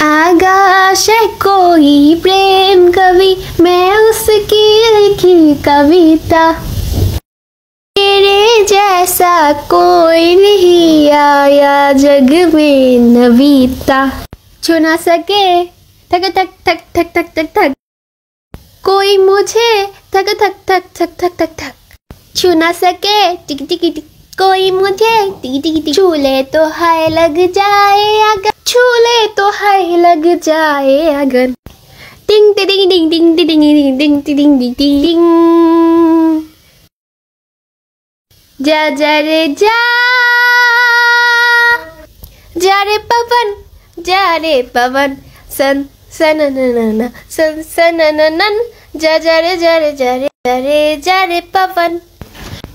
आकाश है कोई प्रेम कवि, मैं उसकी लिखी कविता। तेरे जैसा कोई नहीं आया जग में नवीता। छू ना सके थक थक थक थक थक थक थक, कोई मुझे थक थक थक थक थक थक थक। छू ना सके टिक टिक टिक, कोई मुझे टिक टिक टिक। छू ले तो हाय लग जाए अगर, छू ले तो हाय लग जाए अगर। टिंग टिंग टिंग टिंग टिंग टिंग टिंग टिंग टिंग टिंग। जा जा रे जा, जा रे पवन, जा रे पवन। सन सन न सन सन नन, जा जा रे जा रे जा रे जा रे जा रे पवन।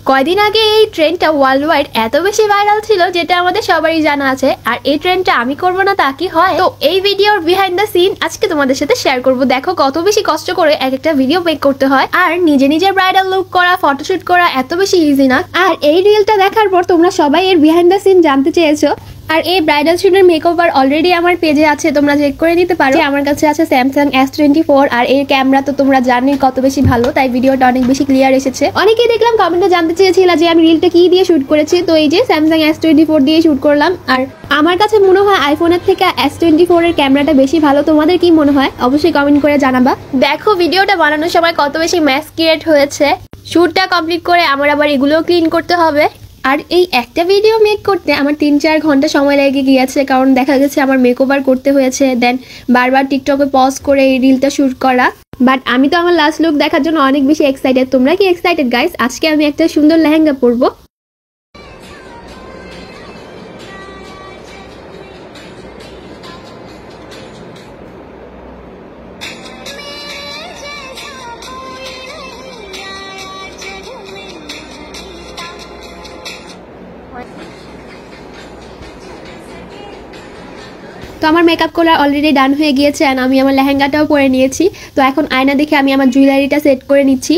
কয়দিন আগে এই ট্রেন্ডটা ওয়ার্ল্ড ওয়াইড এত বেশি ভাইরাল ছিল যেটা আমাদের সবারই জানা আছে। আর এই ট্রেন্ডটা আমি করব না তা কি হয়? তো এই ভিডিওর বিহাইন্ড দ্য সিন আজকে তোমাদের সাথে শেয়ার করব। দেখো কত বেশি কষ্ট করে এক একটা ভিডিও মেক করতে হয়, আর নিজে নিজের ব্রাইডাল লুক করা, ফটোশুট করা এত বেশি ইজি না। আর এই রিলটা দেখার পর তোমরা সবাই এর বিহাইন্ড দ্য সিন জানতে চেয়েছো। আর এই ব্রাইডাল শুটের মেকওভার অলরেডি আমার পেজে আছে, তোমরা চেক করে নিতে পারো। আমার কাছে আছে স্যামসাং S24 আর এর ক্যামেরা তো তোমরা জানোই কত বেশি ভালো, তাই ভিডিওটা অনেক বেশি ক্লিয়ার এসেছে। অনেকেই দেখলাম কমেন্টে জানতে চেয়েছিল যে আমি রিলটা কি দিয়ে শুট করেছি, তো এই যে স্যামসাং S24 দিয়ে শুট করলাম। আর আমার কাছে মনে হয় আইফোনের থেকে S24 এর ক্যামেরাটা বেশি ভালো। তোমাদের কি মনে হয় অবশ্যই কমেন্ট করে জানাবা। দেখো ভিডিওটা বানানোর সময় কত বেশি ম্যাস ক্রিয়েট হয়েছে। শুটটা কমপ্লিট করে আমার আবার এগুলোও ক্লিন করতে হবে। আর এই একটা ভিডিও মেক করতে আমার 3-4 ঘন্টা সময় লেগে গিয়েছে, কারণ দেখা গেছে আমার মেকওভার করতে হয়েছে, দেন বারবার টিকটকে পজ করে এই রিলটা শুট করা। বাট আমি তো আমার লাস্ট লুক দেখার জন্য অনেক বেশি এক্সাইটেড। তোমরা কি এক্সাইটেড গাইস? আজকে আমি একটা সুন্দর লেহেঙ্গা পরবো। তো আমার মেকআপ করা অলরেডি ডান হয়ে গিয়েছে, এন্ড আমি আমার লেহেঙ্গাটাও পরে নিয়েছি। তো এখন আয়না দেখে আমি আমার জুয়েলারিটা সেট করে নিচ্ছি।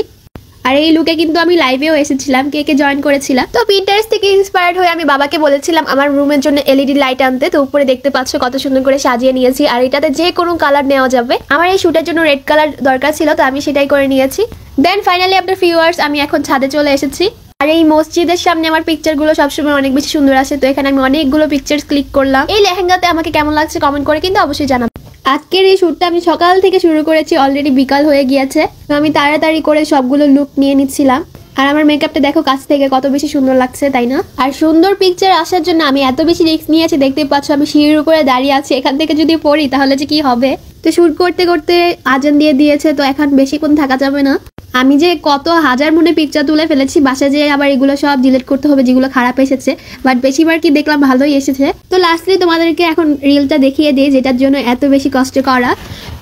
আর এই লুকে কিন্তু আমি লাইভেও এসেছিলাম, কে জয়েন করেছিলাম। তো পিন্টারেস্ট থেকে ইন্সপায়ার্ড হয়ে আমি বাবাকে বলেছিলাম আমার রুমের জন্য LED লাইট আনতে। তো উপরে দেখতে পাচ্ছ কত সুন্দর করে সাজিয়ে নিয়েছি, আর এটাতে যে কোনো কালার নেওয়া যাবে। আমার এই শুটের জন্য রেড কালার দরকার ছিল, তো আমি সেটাই করে নিয়েছি। Then finally after few hours আমি এখন ছাদে চলে এসেছি। আর এই মসজিদের সামনে আমার পিকচারগুলো সবসময় অনেক বেশি সুন্দর আসে, তো এখানে আমি অনেকগুলো পিকচার ক্লিক করলাম। এই লেহেঙ্গাতে আমাকে কেমন লাগছে কমেন্ট করে কিন্তু অবশ্যই জানাবো। আজকের এই শ্যুটটা আমি সকাল থেকে শুরু করেছি, অলরেডি বিকাল হয়ে গিয়েছে। তো আমি তাড়াতাড়ি করে সবগুলো লুক নিয়ে নিচ্ছিলাম। আর আমার মেকআপটা দেখো কাছ থেকে কত বেশি সুন্দর লাগছে, তাই না? আর সুন্দর পিকচার আসার জন্য আমি এত বেশি রিস্ক নিয়েছি, দেখতে পাচ্ছ আমি সিঁড়ির উপরে দাঁড়িয়ে আছি। এখান থেকে যদি পড়ি তাহলে যে কি হবে। তো শুট করতে করতে আজান দিয়ে দিয়েছে, তো এখন বেশিক্ষণ থাকা যাবে না। আমি যে কত হাজার মনে পিকচার তুলে ফেলেছি, বাসায় যেয়ে আবার এগুলো সব ডিলিট করতে হবে যেগুলো খারাপ এসেছে। বাট বেশিরভাগ কি দেখলাম ভালোই এসেছে। তো লাস্টলি তোমাদেরকে এখন রিলটা দেখিয়ে দিই যেটার জন্য এত বেশি কষ্ট করা।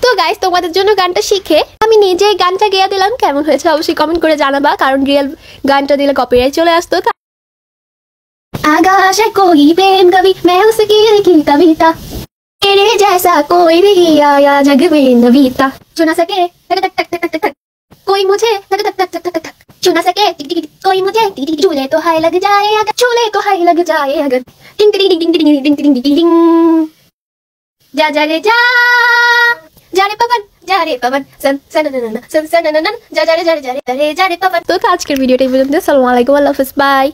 তো গাইস তোমাদের জন্য গানটা শিখে আমি নিজেই গানটা গেয়ে দিলাম। কেমন হয়েছে অবশ্যই কমেন্ট করে জানাবা, কারণ রিয়েল গানটা দিলে কপিরাইট চলে আসতো। आकाश है कोई प्रेम कवि, मैं उसकी लिखी कविता। तेरे जैसा कोई नहीं आया जग में नवीता। छू ना सके थक थक थक थक थक, कोई मुझे थक थक थक थक थक। छू ना सके टिक टिक टिक, कोई मुझे टिक टिक। छू ले तो हाय लग जाए अगर, छू ले तो हाय लग जाए अगर। टिंग टिंग टिंग टिंग टिंग टिंग टिंग टिंग। जा जा रे जा, जा रे पवन, जा रे पवन। सन सन सन सन सन, जा जा रे जा रे जा रे जा रे पवन। তো আজকের ভিডিওটা এই পর্যন্ত। আসসালামু আলাইকুম, আল্লাহ হাফেজ, বাই।